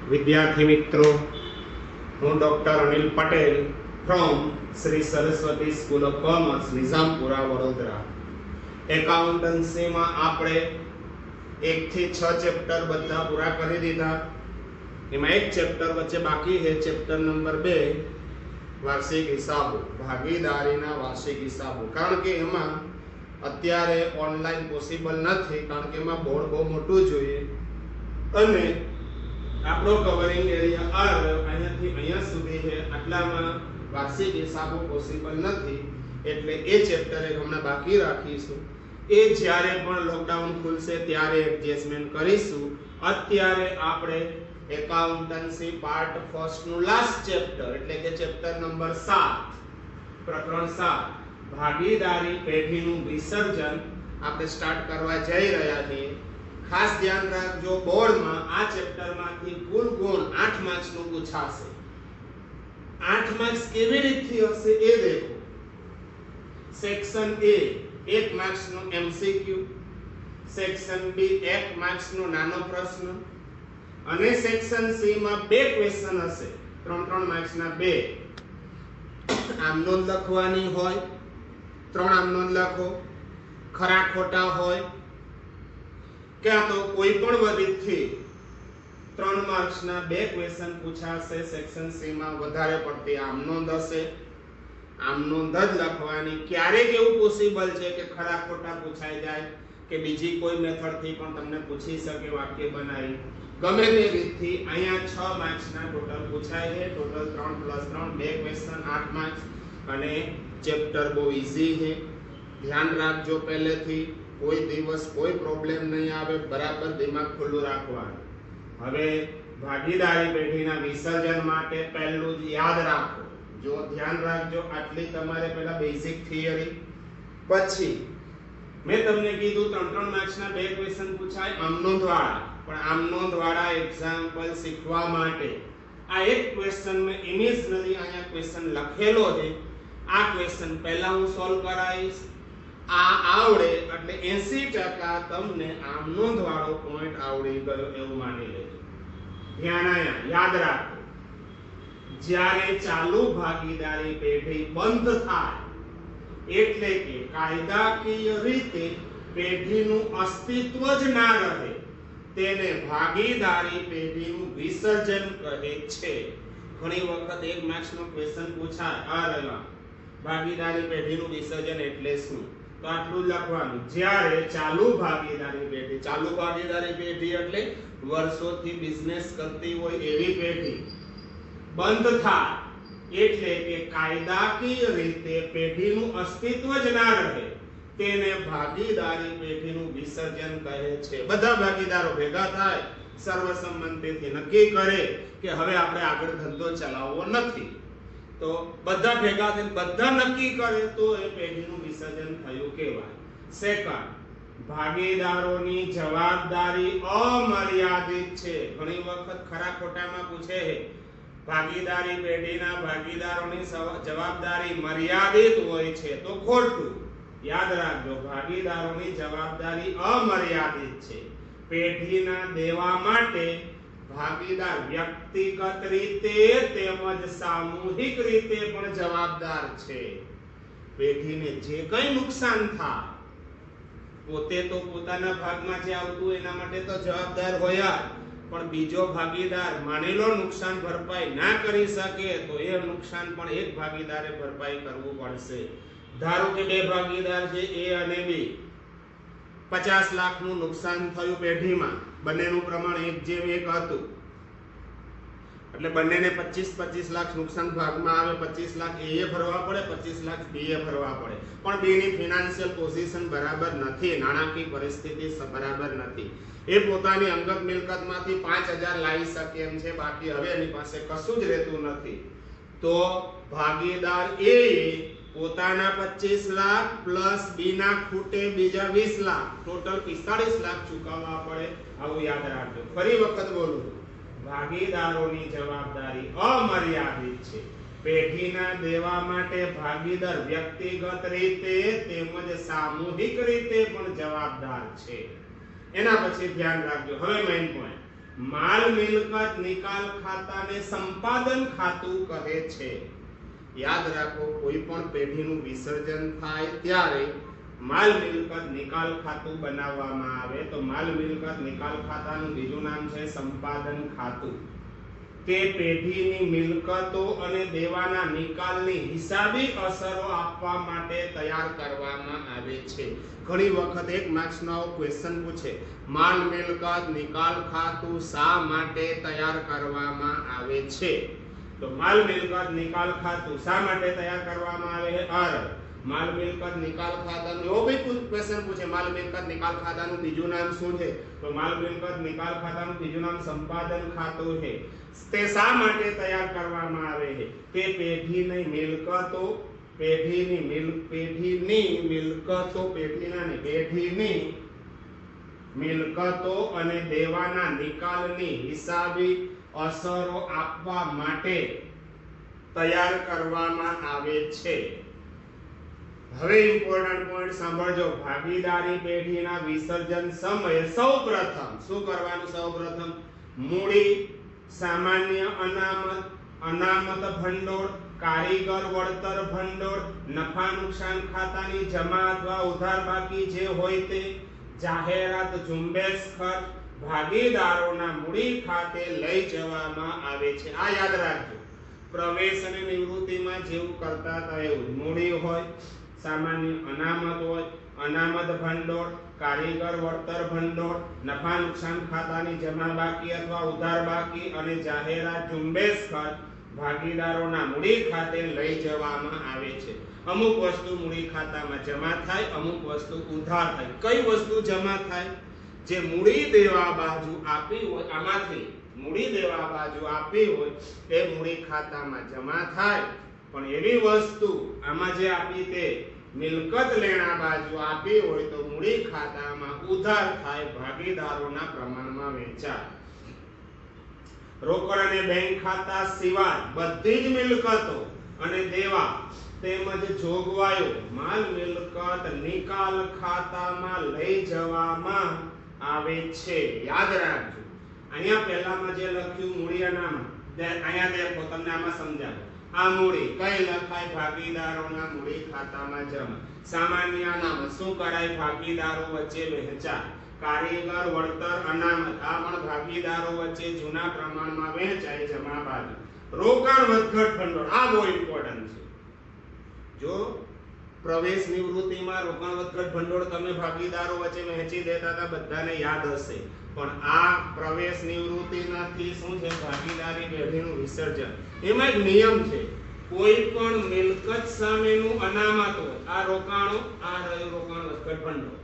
વિદ્યાર્થી મિત્રો, હું doctor Anil Patel from Shri Saraswati school of commerce, Nizampura, Vadodara. એકાઉન્ટન્સીમાં આપણે 1 થી 6 ચેપ્ટર બધા પૂરા કરી દીધા. એમાં એક ચેપ્ટર વચ્ચે બાકી છે, ચેપ્ટર નંબર 2, વાર્ષિક હિસાબો, ભાગીદારીના વાર્ષિક હિસાબો. કારણ કે એમાં અત્યારે ઓનલાઈન પોસિબલ નથી, કારણ કે એમાં બોર્ડ બહુ મોટું જોઈએ અને આપણો કવરિંગ એરિયા અહીંયાથી અહીંયા સુધી છે, આટલામાં વાર્ષિક હિસાબો પોસિબલ નથી. એટલે એ ચેપ્ટર એક હમણાં બાકી રાખીશું. એ જ્યારે પણ લોકડાઉન ખુલશે ત્યારે એડજસ્ટમેન્ટ કરીશું. અત્યારે આપણે એકાઉન્ટન્સી પાર્ટ ફર્સ્ટ નું લાસ્ટ ચેપ્ટર એટલે કે ચેપ્ટર નંબર 7, પ્રકરણ 7, ભાગીદારી પેઢીનું વિસર્જન આપણે સ્ટાર્ટ કરવા જઈ રહ્યા છીએ. ખાસ ધ્યાન રાખજો, બોર્ડમાં આ ચેપ્ટરમાંથી કુલ ગુણ 8 માર્ક્સ નું પૂછાશે. 8 માર્ક્સ કેવી રીતથી હશે એ દેખો. સેક્શન A 1 માર્ક્સ નો MCQ, સેક્શન B 1 માર્ક્સ નો નાનો પ્રશ્ન અને સેક્શન C માં 2 ક્વેશ્ચન હશે, 3 માર્ક્સ ના 2. આમ નોંધ લખવાની હોય, 3 આમ નોંધ લખો, ખરા ખોટા હોય કે તો કોઈ પણ રીતથી 3 માર્ક્સ ના 2 ક્વેશ્ચન પૂછાશે. સેક્શન C માં વધારે પડતી આમ નોંધ હશે, આમ નોંધ જ લખવાની. ક્યારેક એવું પોસિબલ છે કે ખરા ખોટા પૂછાઈ જાય કે બીજી કોઈ મેથડ થી પણ તમને પૂછી શકે વાક્ય બનાવી. ગમે તે રીતથી અહીંયા 6 માર્ક્સ ના ટોટલ પૂછાય છે. ટોટલ 3 + 3 2 ક્વેશ્ચન 8 માર્ક્સ અને ચેપ્ટર બહુ ઈઝી છે. ધ્યાન રાખજો, પહેલેથી કોઈ દિવસ કોઈ પ્રોબ્લેમ નહીં આવે, બરાબર દિમાગ ખુલ્લું રાખવાનું. હવે ભાગીદારી પેઢીના વિસર્જન માટે પહેલું જ યાદ રાખો, જો ધ્યાન રાખજો, આટલી તમારે પહેલા બેઝિક થિયરી. પછી મેં તમને કીધું 3 માર્ક્સના 2 ક્વેશ્ચન પૂછાય આમ નોંધવાળા, પણ આમ નોંધવાળા એક્ઝામ્પલ શીખવા માટે આ એક ક્વેશ્ચન મેં ઇમેજનરી અહીંયા ક્વેશ્ચન લખેલો છે. આ ક્વેશ્ચન પહેલા હું સોલ્વ કરાવીશ. આ આવડે એટલે 80% તમને આમ નોંધવાળો પોઈન્ટ આવડી ગયો એવું માની લેજો. ધ્યાન અહીંયા યાદ રાખો, જ્યારે ચાલુ ભાગીદારી પેઢી બંધ થાય એટલે કે કાયદાકીય રીતે પેઢીનું અસ્તિત્વ જ ના રહે તેને ભાગીદારી પેઢીનું વિસર્જન કહે છે. ઘણી વખત 1 માર્ક્સ નો ક્વેશ્ચન પૂછાય, આ રહેલા ભાગીદારી પેઢીનું વિસર્જન એટલે શું? તો આટલું લખવાનું. જ્યારે ચાલુ ભાગીદારી પેઢી એટલે વર્ષોથી બિઝનેસ કરતી હોય એવી પેઢી બંધ થાય એટલે કે કાયદાકીય રીતે પેઢીનું અસ્તિત્વ જ ના રહે તેને ભાગીદારી પેઢીનું વિસર્જન કહે છે. બધા ભાગીદારો ભેગા થાય, સર્વસંમતિથી નક્કી કરે કે હવે આપણે આગળ ધંધો ચલાવવો નથી, તો બધા ભેગા થઈને બધા નક્કી કરે તો એ પેઢીનું વિસર્જન થયું કહેવાય. સેકન્ડ, ભાગીદારોની જવાબદારી અમર્યાદિત છે. ઘણી વખત ખરા ખોટામાં પૂછે છે ભાગીદારી પેઢીના ભાગીદારોની જવાબદારી મર્યાદિત હોય છે, તો ખોટું. યાદ રાખજો, ભાગીદારોની જવાબદારી અમર્યાદિત છે. પેઢીના દેવા માટે ભાગીદાર વ્યક્તિગત રીતે તેમજ સામૂહિક રીતે પણ જવાબદાર છે. પેઢીને જે કંઈ નુકસાન થાય પોતે તો પોતાના ભાગમાં જે આવતું એના માટે તો જવાબદાર હોય, પણ બીજો ભાગીદાર માની લો નુકસાન ભરપાઈ ના કરી શકે તો એ નુકસાન પણ એક ભાગીદારે ભરપાઈ કરવું પડશે. ધારો કે 2 ભાગીદાર છે, A અને B, 50 લાખનું નુકસાન થયું પેઢીમાં, બંનેનું પ્રમાણ 1:1 હતું એટલે બંનેને 25 લાખ નુકસાન ભાગમાં આવે. 25 લાખ A એ ભરવા પડે, 25 લાખ B એ ભરવા પડે. પણ B ની ફિનાન્શિયલ પોઝિશન બરાબર નથી, નાણાકીય પરિસ્થિતિ બરાબર નથી. એ પોતાની અંગત મિલકતમાંથી 5000 લાવી શકે એમ છે, બાકી હવે એની પાસે કશું જ રહેતું નથી. તો ભાગીદાર A પોતાના 25 લાખ પ્લસ B ના ખૂટે બીજા 20 લાખ, ટોટલ 45 લાખ ચૂકવવા પડે. આવું યાદ રાખજો. ફરી વખત બોલું, ભાગીદારોની જવાબદારી અમર્યાદિત છે. પેઢીના દેવા માટે ભાગીદાર વ્યક્તિગત રીતે તેમજ સામૂહિક રીતે પણ જવાબદાર છે. એના પછી ધ્યાન રાખજો. હવે મેઈન પોઈન્ટ, માલ મિલકત નિકાલ ખાતાને સંપાદન ખાતું કહે છે. યાદ રાખો, કોઈ પણ પેઢીનું વિસર્જન થાય ત્યારે માલ મિલકત નિકાલ ખાતું બનાવવામાં આવે તો માલ મિલકત નિકાલ ખાતાનું બીજું નામ છે સંપાદન ખાતું. તે પેઢીની મિલકતો અને દેવાના નિકાલની હિસાબી અસરો આપવા માટે તૈયાર કરવામાં આવે છે. ઘણી વખત એક માર્ક્સનો ક્વેશ્ચન પૂછે, માલ મિલકત નિકાલ ખાતું શા માટે તૈયાર કરવામાં આવે છે? તો માલ મિલકત નિકાલ ખાતું શા માટે તૈયાર કરવામાં આવે છે? માલ મિલકત નિકાલ ખાતાનું એવો બી ક્વેશ્ચન પૂછે, માલ મિલકત નિકાલ ખાતાનું બીજું નામ શું છે? તો માલ મિલકત નિકાલ ખાતાનું બીજું નામ સંપાદન ખાતું છે. તે શા માટે તૈયાર કરવામાં આવે છે? તે પેઢીની મિલકતો, પેઢીની મિલકતો અને દેવાના નિકાલની હિસાબી અસરો આપવા માટે તૈયાર કરવામાં આવે છે. હવે ઇમ્પોર્ટન્ટ પોઈન્ટ સાંભળજો. ભાગીદારી પેઢીના વિસર્જન સમયે સૌપ્રથમ શું કરવાનું? સૌપ્રથમ મૂડી, સામાન્ય અનામત, અનામત ભંડોળ, કારીગર વળતર ભંડોળ, નફા નુકસાન ખાતાની જમા અથવા ઉધાર બાકી જે હોય તે, જાહેરાત ઝુંબેશ ખર્ચ ભાગીદારોના મૂડી ખાતે લઈ જવામાં આવે છે. આ યાદ રાખજો. પ્રવેશ અને નિવૃત્તિમાં જેવું કરતા હતા એવું મૂડી હોય, સામાન્ય અનામત હોય, અનામત ભંડોળ, કારીગર વળતર ભંડોળ, નફા નુકસાન ખાતાની જમા બાકી અથવા ઉધાર બાકી અને જાહેરાત ઝુંબેશ ખર્ચ ભાગીદારોના મૂડી ખાતે લઈ જવામાં આવે છે. અમુક વસ્તુ મૂડી ખાતામાં જમા થાય, અમુક વસ્તુ ઉધાર થાય. કઈ વસ્તુ જમા થાય? જે મૂડી દેવા બાજુ આપી હોય, આમાંથી મૂડી દેવા બાજુ આપી હોય એ મૂડી ખાતામાં જમા થાય. પણ એવી વસ્તુ આમાં જે આપી તે મિલકત લેણા બાજુ આપી હોય તો મૂડી ખાતામાં ઉધાર થાય, ભાગીદારોના પ્રમાણમાં વેચાય. રોકડ અને બેંક ખાતા સિવાય બધી જ મિલકતો અને દેવા તેમજ જોગવાઈઓ માલ મિલકત નિકાલ ખાતામાં લઈ જવામાં આવે છે. યાદ રાખજો. અહીંયા પહેલામાં જે લખ્યું મૂડી અનામત, અહીંયા દેખો તમને આમાં સમજાવો. આ મૂડી કઈ લખાય? ભાગીદારોના મૂડી ખાતામાં જમા. સામાન્ય અનામત શું કરાય? ભાગીદારો વચ્ચે વહેંચાય. કારીગર વળતર અનામત આ પણ ભાગીદારો વચ્ચે જૂના પ્રમાણમાં વહેંચાય જમા બાજુ. રોકાણ વધઘટ ભંડોળ આ બહુ ઇમ્પોર્ટન્ટ છે. જો પ્રવેશ નિવૃત્તિમાં રોકાણ વધઘટ ભંડોળ તમે ભાગીદારો વચ્ચે વહેંચી દેતા હતા, બધાને યાદ હશે. પણ આ પ્રવેશ નિવૃત્તિનાથી શું છે? ભાગીદારી પેઢીનું વિસર્જન. એમાં એક નિયમ છે, કોઈ પણ મિલકત સામેનું અનામત હોય, આ રોકાણો, આ રહ્યું રોકાણ વધઘટ ભંડોળ,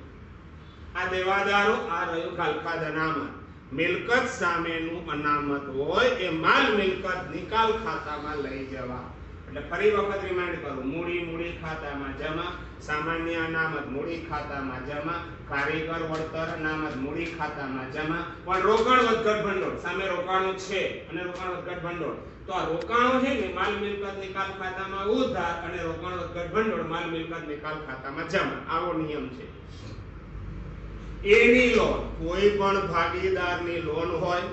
આ દેવાદારો, આ રહ્યું ખાલખાદ અનામત. મિલકત સામેનું અનામત હોય એ માલ મિલકત નિકાલ ખાતામાં લઈ જવા. એટલે ફરી વખત રિમાઇન્ડ કરું, મૂડી ખાતામાં જમા, સામાન્ય અનામત મૂડી ખાતામાં જમા, કારીગર વળતર અનામત મૂડી ખાતામાં જમા. પણ રોકાણ વધઘટ ભંડોળ સામે રોકાણો છે અને રોકાણ વધઘટ ભંડોળ, તો આ રોકાણો છે ને માલ મિલકત નિકાલ ખાતામાં ઉધાર અને રોકાણ વધઘટ ભંડોળ માલ મિલકત નિકાલ ખાતામાં જમા. આવો નિયમ છે. એની લોન, કોઈ પણ ભાગીદારની લોન હોય,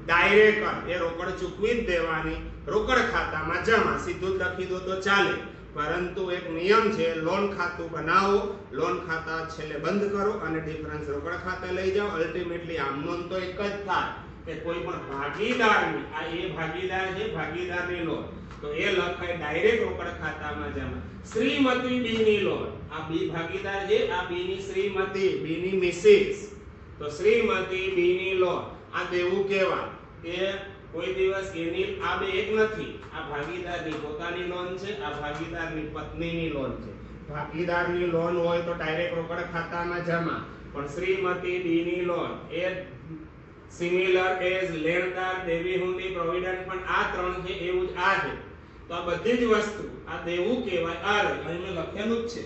ડાયરેક્ટ એ રોકડ ચૂકવી જ દેવાની, રોકડ ખાતામાં જમા. સીધું જ લખી દો તો ચાલે, પરંતુ એક નિયમ છે, લોન ખાતું બનાવો, લોન ખાતા છેલ્લે બંધ કરો અને ડિફરન્સ રોકડ ખાતે લઈ જાઓ. અલ્ટિમેટલી આમનો તો એક જ થાય કે કોઈ પણ ભાગીદારની, આ એ ભાગીદાર છે, ભાગીદારની લોન તો એ લખાય ડાયરેક્ટ રોકડ ખાતામાં જમા. શ્રીમતી બી ની લોન, આ બી ભાગીદાર છે, આ બી ની શ્રીમતી, બી ની મિસિસ, તો શ્રીમતી બી ની લોન આ દેવું કહેવાય. કે કોઈ દિવસ એની આ બે એક નથી, આ ભાગીદારની પોતાની લોન છે, આ ભાગીદારની પત્નીની લોન છે. ભાગીદારની લોન હોય તો ડાયરેક્ટ રોકડ ખાતામાં જમા, પણ શ્રીમતી બી ની લોન એ સિમિલર એઝ લેણદાર, દેવી હુંડી, પ્રોવિડન્ટ ફંડ આ ત્રણ છે એવું જ આ છે. તો આ બધી જ વસ્તુ આ દેવું કહેવાય. આ અહીં મેં લખેલું જ છે,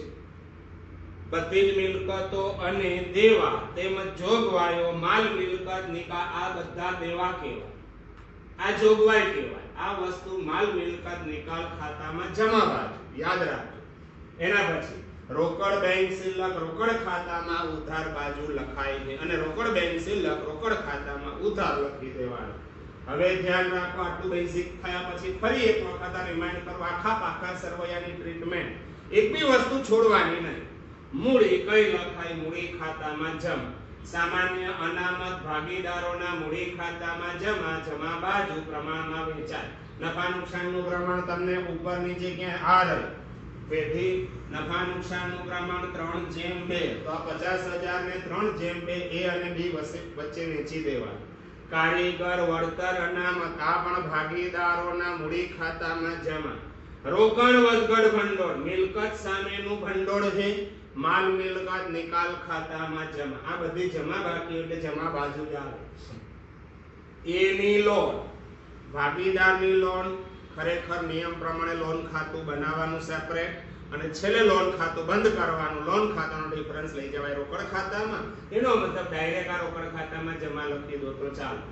બધી જ મિલકતો અને દેવા તેમજ જોગવાઈઓ માલ મિલકત નિકાલ આ બધા દેવા કહેવાય, આ જોગવાઈ કહેવાય. આ વસ્તુ માલ મિલકત નિકાલ ખાતામાં જમા બાજુ યાદ રાખજો. એના પછી રોકડ બેંક શિલ્લક રોકડ ખાતામાં ઉધાર બાજુ લખાય છે અને રોકડ બેંક શિલ્લક રોકડ ખાતામાં ઉધાર લખી દેવાનું. હવે ધ્યાન રાખો, આટલું બેઝિક થયા પછી ફરી એક વખત આ રિમાઇન્ડ કરો આખા પાકા સરવૈયાની ટ્રીટમેન્ટ. એક બી વસ્તુ છોડવાની નહીં. મૂડી કઈ લખાય? મૂડી ખાતામાં જમા. સામાન્ય અનામત ભાગીદારોના મૂડી ખાતામાં જમા. જમા બાજુ પ્રમાણમાં વેચાય. નફા નુકસાનનું પ્રમાણ તમને ઉપર નીચે ક્યાં આ રહે પેઢી નફા નુકસાનનું પ્રમાણ 3:2. તો આ 50,000 ને 3:2 એ અને બી વચ્ચે વેચી દેવાનું. કારીગર વળતર અનામત આ પણ ભાગીદારોના મૂડી ખાતામાં જમા. રોકડ વધઘટ ભંડોળ મિલકત સામેનું ભંડોળ છે. માલ મિલકત નિકાલ ખાતામાં જમા. આ બધી જમા બાકી એટલે જમા બાજુ જ આવે. એની લોન ભાગીદારની લોન, ખરેખર નિયમ પ્રમાણે લોન ખાતું બનાવવાનું સેપરેટ અને છેલ્લે લોન ખાતું બંધ કરવાનું. લોન ખાતાનો ડિફરન્સ લઈ જવાય રોકડ ખાતામાં. એનો મતલબ ડાયરેક્ટ આ રોકડ ખાતામાં જમા લખી દો તો ચાલે.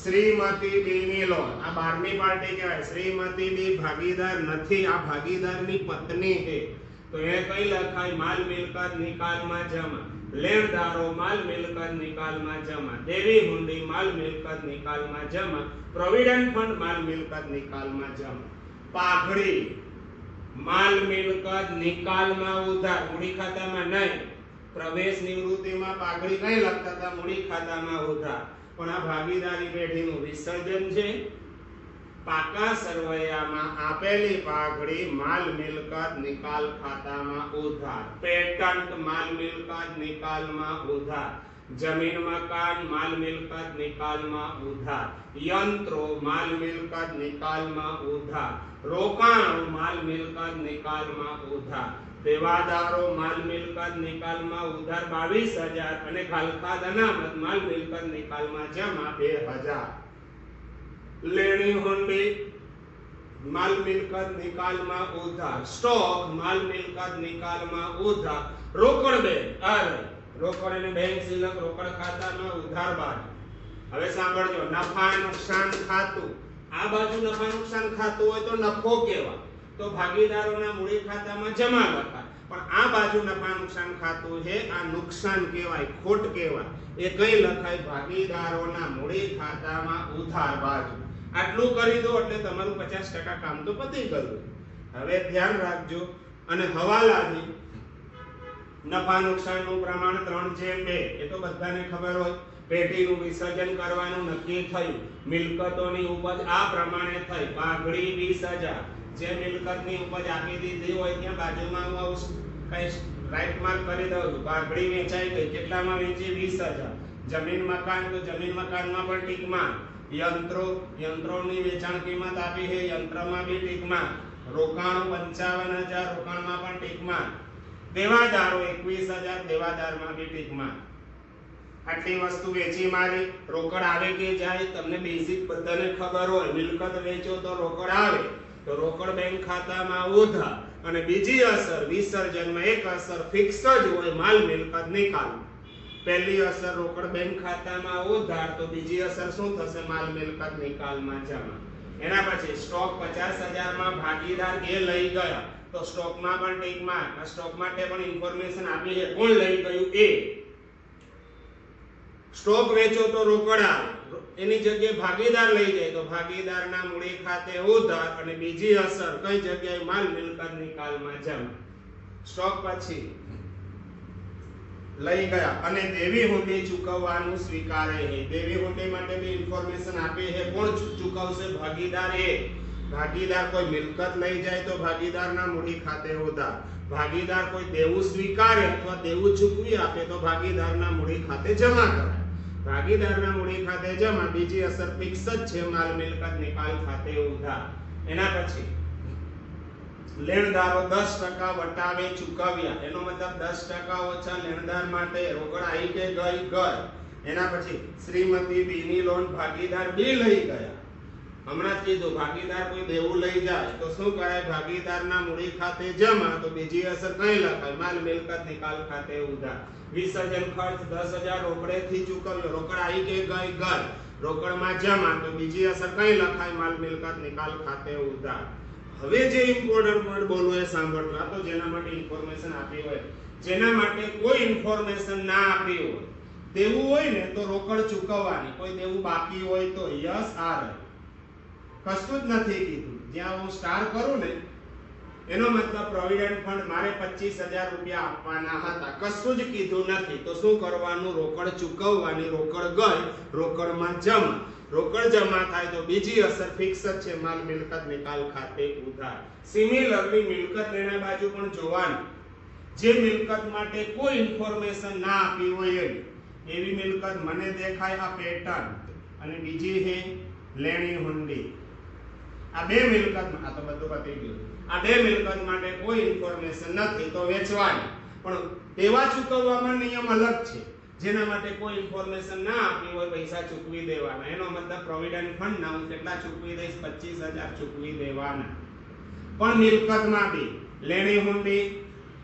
શ્રીમતી બી ની લોન આ 12મી પાર્ટી કહેવાય. શ્રીમતી બી ભાગીદાર નથી, આ ભાગીદારની પત્ની છે. તો એ કઈ લખાય? માલ મિલકત નિકાલમાં જમા. લેણદારો માલ મિલકત નિકાલમાં જમા. દેવી હુંડી માલ મિલકત નિકાલમાં જમા. પ્રોવિડન્ટ ફંડ માલ મિલકત નિકાલમાં જમા. પાઘડી માલ મિલકત નિકાલમાં ઉધાર. મૂડી ખાતામાં નહીં. પ્રવેશ નિવૃત્તિમાં પાઘડી કઈ લખતા હતા? મૂડી ખાતામાં ઉધાર. પણ આ ભાગીદારી પેઢીનું વિસર્જન છે. પાકા સરવૈયામાં આપેલી પાઘડી માલ મિલકત નિકાલ ખાતામાં ઉધાર. પેટન્ટ માલ મિલકત નિકાલમાં ઉધાર. જમીન મકાન માલ મિલકત નિકાલમાં ઉધાર. યંત્રો માલ મિલકત નિકાલમાં ઉધાર. રોકાણો માલ મિલકત નિકાલમાં ઉધાર. દેવાદારો માલ મિલકત નિકાલમાં ઉધાર 22,000 અને ખાલખાદ અનામત માલ મિલકત નિકાલમાં જમા 2,000. લેણી હુંડી માલ મિલકત નિકાલમાં ઉધાર. સ્ટોક માલ મિલકત નિકાલમાં ઉધાર. રોકડ બેંક રોકડ અને બેંક શિલ્લક રોકડ ખાતામાં ઉધાર બાજુ. હવે સાંભળજો, નફા નુકસાન ખાતું. આ બાજુ નફા નુકસાન ખાતું હોય તો નફો કહેવાય, તો ભાગીદારોના મૂડી ખાતામાં જમા લખાય. પણ આ બાજુ નફા નુકસાન ખાતું છે, આ નુકસાન કહેવાય, ખોટ કહેવાય. એ કઈ લખાય? ભાગીદારોના મૂડી ખાતામાં ઉધાર બાજુ. આટલું કરી દો એટલે તમારું 50% કામ તો પતી ગયું. હવે ધ્યાન રાખજો અને હવાલાથી નફા નુકસાનનું પ્રમાણ 3:2 એ તો બધાને ખબર હોય. પેઢીનું વિસર્જન કરવાનું નક્કી થયું. મિલકતોની ઉપજ આ પ્રમાણે થઈ. પાઘડી 20,000. જે મિલકતની ઉપજ આપી દીધી હોય ત્યાં બાજુમાં હું આવું કઈ રાઈટ માર્ક કરી દઉં છું. પાઘડી વેચાઈ ગઈ. કેટલામાં વેચી? 20,000. જમીન મકાન તો જમીન મકાનમાં પણ ટીક માર્ક. યંત્રોની વેચાણ કિંમત આપી છે, યંત્રમાં બી ટીક માર્ક. રોકાણો 55,000, રોકાણમાં પણ ટીક માર્ક. દેવાદારો 21,000, દેવાદારમાં બી ટીક માર્ક. આટલી વસ્તુ વેચી મારી. રોકડ આવે કે જાય તમને બેઝિક બધાને ખબર હોય. મિલકત વેચો તો રોકડ આવે, તો રોકડ બેંક ખાતામાં ઉધાર. અને બીજી અસર વિસર્જનમાં એક અસર ફિક્સ જ હોય, માલ મિલકત નિકાલ. પહેલી અસર રોકડ બેંક ખાતામાં ઉધાર, તો બીજી અસર શું થશે? માલ મિલકત નિકાલમાં જમા. એના પછી સ્ટોક 50,000 માં ભાગીદાર એ લઈ ગયા, તો સ્ટોકમાં પણ ટીક માર્ક. આ સ્ટોક માટે પણ ઇન્ફોર્મેશન આપી છે. કોણ લઈ ગયું? એ. સ્ટોક વેચો તો રોકડ આવે, એની જગ્યાએ ભાગીદાર લઈ જાય તો ભાગીદારના મૂડી ખાતે ઉધાર. અને બીજી અસર કઈ જગ્યાએ? માલ મિલકત નિકાલમાં જમા. સ્ટોક પછી લઈ ગયા અને દેવી હુંડી ચૂકવવાનું સ્વીકારે છે. દેવી હુંડી માટે બી ઇન્ફોર્મેશન આપી છે. કોણ ચૂકવશે? ભાગીદાર એ. ભાગીદાર કોઈ મિલકત લઈ જાય તો ભાગીદારના મૂડી ખાતે ઉધાર. ભાગીદાર કોઈ દેવું સ્વીકારે અથવા દેવું ચૂકવી આપે તો ભાગીદારના મૂડી ખાતે જમા કરાય. ભાગીદારના મૂડી ખાતે જમા. બીજી અસર ફિક્સ જ છે, માલ મિલકત નિકાલ ખાતે ઉધાર. એના પછી લેણદારો 10% વટાવે ચૂકવ્યા. એનો મતલબ 10% ઓછા લેણદાર માટે. રોકડ આવી કે ગઈ? એના પછી શ્રીમતી બી ની લોન ભાગીદાર બી લઈ ગયા. હમણાં જ કીધું, ભાગીદાર કોઈ દેવું લઈ જાય તો શું કરાય? ભાગીદારના મૂડી ખાતે જમા. તો બીજી અસર કઈ લખાય? માલ મિલકત નિકાલ ખાતે ઉધાર. વિસર્જન ખર્ચ 10,000 રોકડેથી ચૂકવ્યો. રોકડ આવી કે ગઈ? રોકડમાં જમા. તો બીજી અસર કઈ લખાય? માલ મિલકત નિકાલ ખાતે ઉધાર. હવે જે ઇમ્પોર્ટન્ટ વર્ડ બોલવું એ સાંભળજો. આ તો જેના માટે ઇન્ફોર્મેશન આપી હોય, જેના માટે કોઈ ઇન્ફોર્મેશન ના આપી હોય તેવું હોય ને તો રોકડ ચૂકવવાની. કોઈ દેવું બાકી હોય તો યસ આર, કશું જ નથી કીધું. જ્યાં હું સ્ટાર કરું ને એનો મતલબ પ્રોવિડન્ટ ફંડ મારે 25,000 રૂપિયા આપવાના હતા, કશું જ કીધું નથી. તો શું કરવાનું? રોકડ ચૂકવવાની. રોકડ ગઈ, રોકડમાં જમા. રોકડ જમા થાય તો બીજી અસર ફિક્સ જ છે, માલ મિલકત નિકાલ ખાતે ઉધાર. સિમિલરલી મિલકત લેણા બાજુ પણ જોવાની. જે મિલકત માટે કોઈ ઇન્ફોર્મેશન ના આપી હોય એવી મિલકત મને દેખાય આ પેટર્ન, અને બીજી છે લેણી હુંડી. આ બે મિલકતમાં, આ તો બધું પતી ગયું. આ બે મિલકત માટે કોઈ ઇન્ફોર્મેશન નથી તો વેચવાની. પણ દેવા ચૂકવવામાં નિયમ અલગ છે. જેના માટે કોઈ ઇન્ફોર્મેશન ના આપી હોય પૈસા ચૂકવી દેવાના. એનો મતલબ પ્રોવિડન્ટ ફંડ ના હું કેટલા ચૂકવી દઈશ? 25,000 ચૂકવી દેવાના. પણ મિલકતમાં બી લેણી હુંડી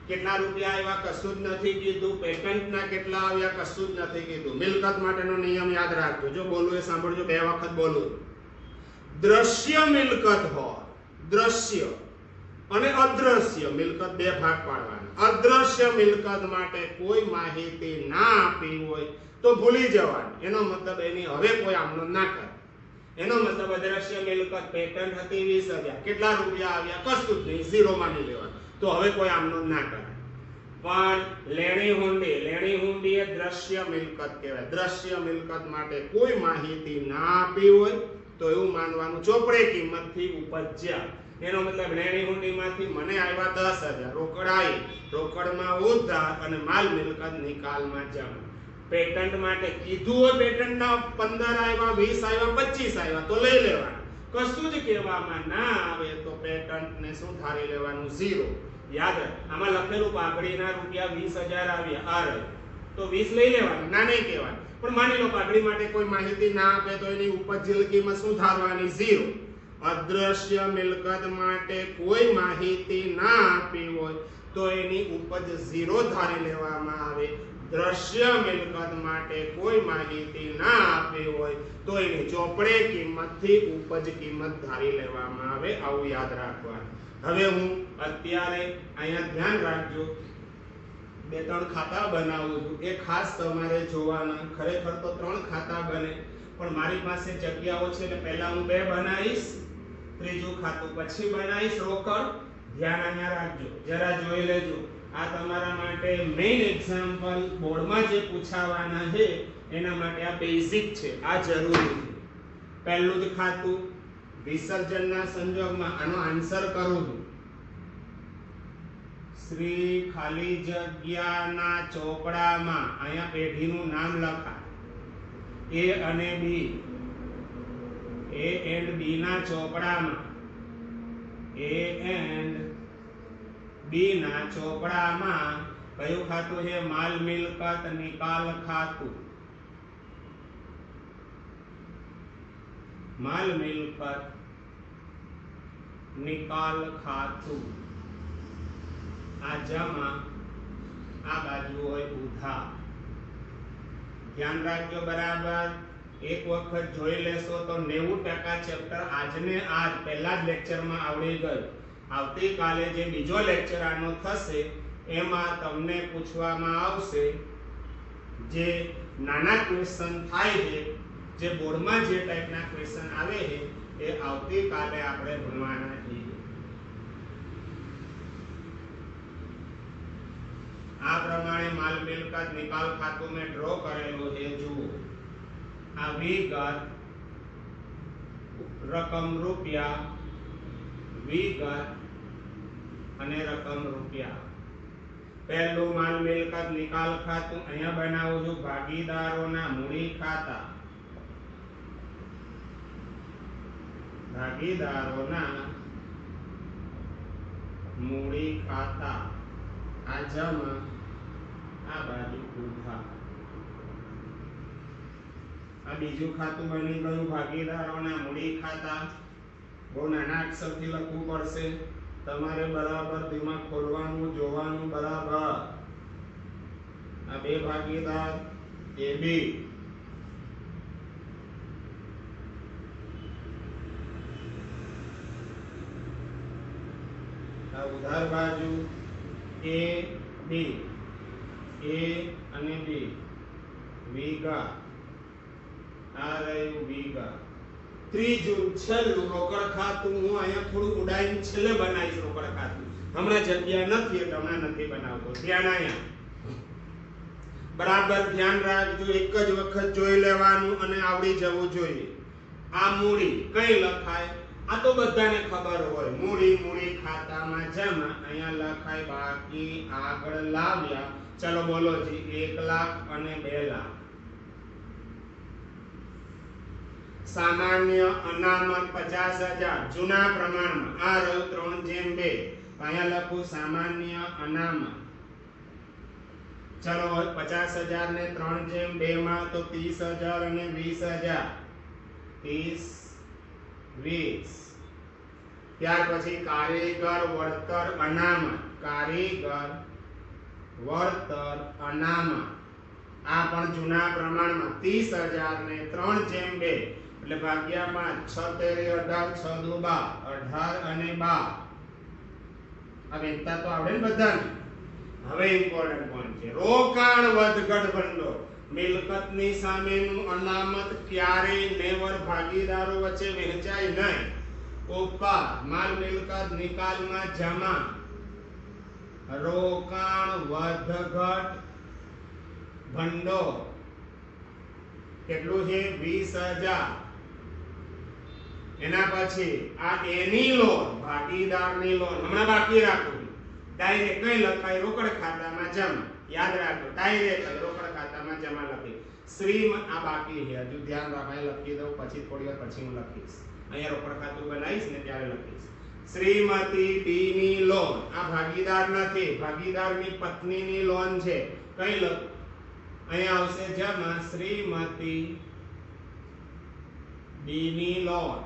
કેટલા રૂપિયા આવ્યા કશું જ નથી કીધું. પેટન્ટના કેટલા આવ્યા કશું જ નથી કીધું. મિલકત માટેનો નિયમ યાદ રાખજો. જો બોલું એ સાંભળજો, બે વખત બોલું. દ્રશ્ય મિલકત હોય, દ્રશ્ય અને અદ્રશ્ય મિલકત બે ભાગ પાડવાના. અદ્રશ્ય મિલકત માટે કોઈ માહિતી ના આપી હોય તો ભૂલી જવાની. એનો મતલબ એની હવે કોઈ આમનો ના કરે. એનો મતલબ અદ્રશ્ય મિલકત પેટન્ટ હતી 20,000, કેટલા રૂપિયા આવ્યા કશું જ નહીં, ઝીરો માની લેવાનું. તો હવે કોઈ આમનો ના કરે. પણ લેણી હુંડી એ દ્રશ્ય મિલકત કહેવાય. દ્રશ્ય મિલકત માટે કોઈ માહિતી ના આપી હોય તો એવું માનવાનું ચોપડે કિંમતથી ઉપજ્યા. એનો મતલબ લેણી હુંડીમાંથી મને આવ્યા 10,000, રોકડ આવી, રોકડમાં ઉધાર અને માલ મિલકત નિકાલમાં જમા. પેટન્ટ માટે કીધું હોય પેટન્ટના 15 આવ્યા, 20 આવ્યા, 25 આવ્યા તો લઈ લેવાના. કશું જ કહેવામાં ના આવે તો પેટન્ટને શું ધારી લેવાનું? ઝીરો. યાદ રાખ, આમાં લખેલું પાઘડીના રૂપિયા 20,000 આવ્યા, આ રહ્યું તો 20 લઈ લેવાના, ના નહીં કહેવાનું. પણ માની લો પાઘડી માટે કોઈ માહિતી ના આપે તો એની ઉપજેલ કિંમત શું ધારવાની? ઝીરો. અદ્રશ્ય મિલકત માટે કોઈ માહિતી ના આપી હોય તો એની ઉપજ ઝીરો ધારી લેવામાં આવે. દ્રશ્ય મિલકત માટે કોઈ માહિતી ના આપી હોય તો એની ચોપડે કિંમતથી ઉપજ કિંમત ધારી લેવામાં આવે. આવું યાદ રાખવાનું. હવે હું અત્યારે અહીંયા ધ્યાન રાખજો, 2-3 ખાતા બનાવું છું. એ ખાસ તમારે જોવાના. ખરેખર તો 3 ખાતા બને, પણ મારી પાસે જગ્યાઓ છે એટલે પહેલા હું 2 બનાવીશ, ત્રીજું ખાતું પછી બનાવીશ રોકડ. ધ્યાન અહીંયા રાખજો, જરા જોઈ લેજો. આ તમારા માટે મેઇન એક્ઝામ્પલ બોર્ડમાં જે પૂછાવાના છે એના માટે આ બેઝિક છે, આ જરૂરી છે. પહેલું જ ખાતું વિસર્જનના સંજોગમાં આનો આન્સર કરું છું. શ્રી ખાલી જગ્યાના ચોપડામાં અહીંયા પેઢીનું નામ લખા. એ અને બી, એ એન્ડ બી ના ચોપડામાં, એ એન્ડ બી ના ચોપડામાં કયું ખાતું છે? માલ મિલકત નિકાલ ખાતું. માલ મિલકત નિકાલ ખાતું. આ જમા, આ બાજુ હોય ઉધાર. ધ્યાન રાખજો બરાબર. એક વખત જોઈ લેશો તો 90% ચેપ્ટર આજને આજ પહેલા જ લેક્ચરમાં આવડી ગયું. આવતીકાલે જે બીજો લેક્ચર આનો થશે એમાં તમને પૂછવામાં આવશે જે નાના ક્વેશ્ચન થાય છે, જે બોર્ડમાં જે ટાઈપના ક્વેશ્ચન આવે છે એ આવતીકાલે આપણે ભણવાના છીએ. આ પ્રમાણે માલ મિલકત નિકાલ ખાતું મેં ડ્રો કરેલું છે. જુઓ, આ વિગત, રકમ રૂપિયા, વિગત અને રકમ રૂપિયા. પહેલું માલ મિલકત નિકાલ ખાતું અહીંયા બનાવું છું. ભાગીદારોના મૂડી ખાતા, ભાગીદારોના મૂડી ખાતા. આ જમા, આ બાજુ ઉધાર. આ બીજું ખાતું બની ગયું ભાગીદારોના મૂડી ખાતા. બહુ નાના અક્ષરથી લખવું પડશે તમારે, બરાબર દિમાગ ખોલવાનું, જોવાનું બરાબર. આ 2 ભાગીદાર એ બી, આ ઉધાર બાજુ એ બી, એ અને બી, વીઘા, આ રહ્યું વીઘા. ત્રીજું છેલ્લું રોકડ ખાતું હું અહીંયા થોડું ઉડાઈને છેલ્લે બનાવીશ રોકડ ખાતું. હમણાં જગ્યા નથી એટલે હમણાં નથી બનાવતો. ધ્યાન અહીંયા બરાબર ધ્યાન રાખજો. એક જ વખત જોઈ લેવાનું અને આવડી જવું જોઈએ. આ મૂડી કઈ લખાય? આ તો બધાને ખબર હોય. મૂડી ખાતામાં જમા, અહીંયા લખાય બાકી આગળ લાવ્યા. ચલો બોલો જી, 1 લાખ અને 2 લાખ. સામાન્ય અનામત 50,000 જૂના પ્રમાણમાં. આ રહ્યું 3/2. અહીંયા લખું સામાન્ય અનામત. ચલો 50,000 ને 3/2 માં તો 30,000 અને 20,000. 30 20. ત્યાર પછી કારીગર વળતર અનામત. કારીગર વળતર અનામત આ પણ જૂના પ્રમાણમાં 30,000 ને 3/2 એટલે ભાગ્યામાં 6 તેરી 18 6 દુ 12 18 અને 12. આ વેચતા તો આવડે ને બધાને. હવે ઇમ્પોર્ટન્ટ પોઈન્ટ છે રોકાણ વધઘટ ભંડોળ. મિલકતની સામેનું અનામત ક્યારે નેવર ભાગીદારો વચ્ચે વહેંચાય નહીં. ઉપકાર માલ મિલકત નિકાલમાં જમા. રોકાણ વધઘટ ભંડોળ કેટલું છે? 20,000. એના પછી આ એની લોન, ભાગીદારની લોન હમણાં બાકી રાખો. ડાયરેક્ટ કઈ લખાય? રોકડ ખાતામાં જમા. યાદ રાખો, ડાયરેક્ટ રોકડ ખાતામાં જમા લખી. શ્રીમત આ બાકી છે, હજુ ધ્યાન રાખો. લખી દઉં, પછી થોડી વાર પછી હું લખીશ. અહીંયા રોકડ ખાતું બનાવીશ ને ત્યારે લખીશ. શ્રીમતી ડી ની લોન. આ ભાગીદાર નથી, ભાગીદારની પત્નીની લોન છે. કઈ લખ? અહીંયા આવશે જમા. શ્રીમતી ડી ની લોન.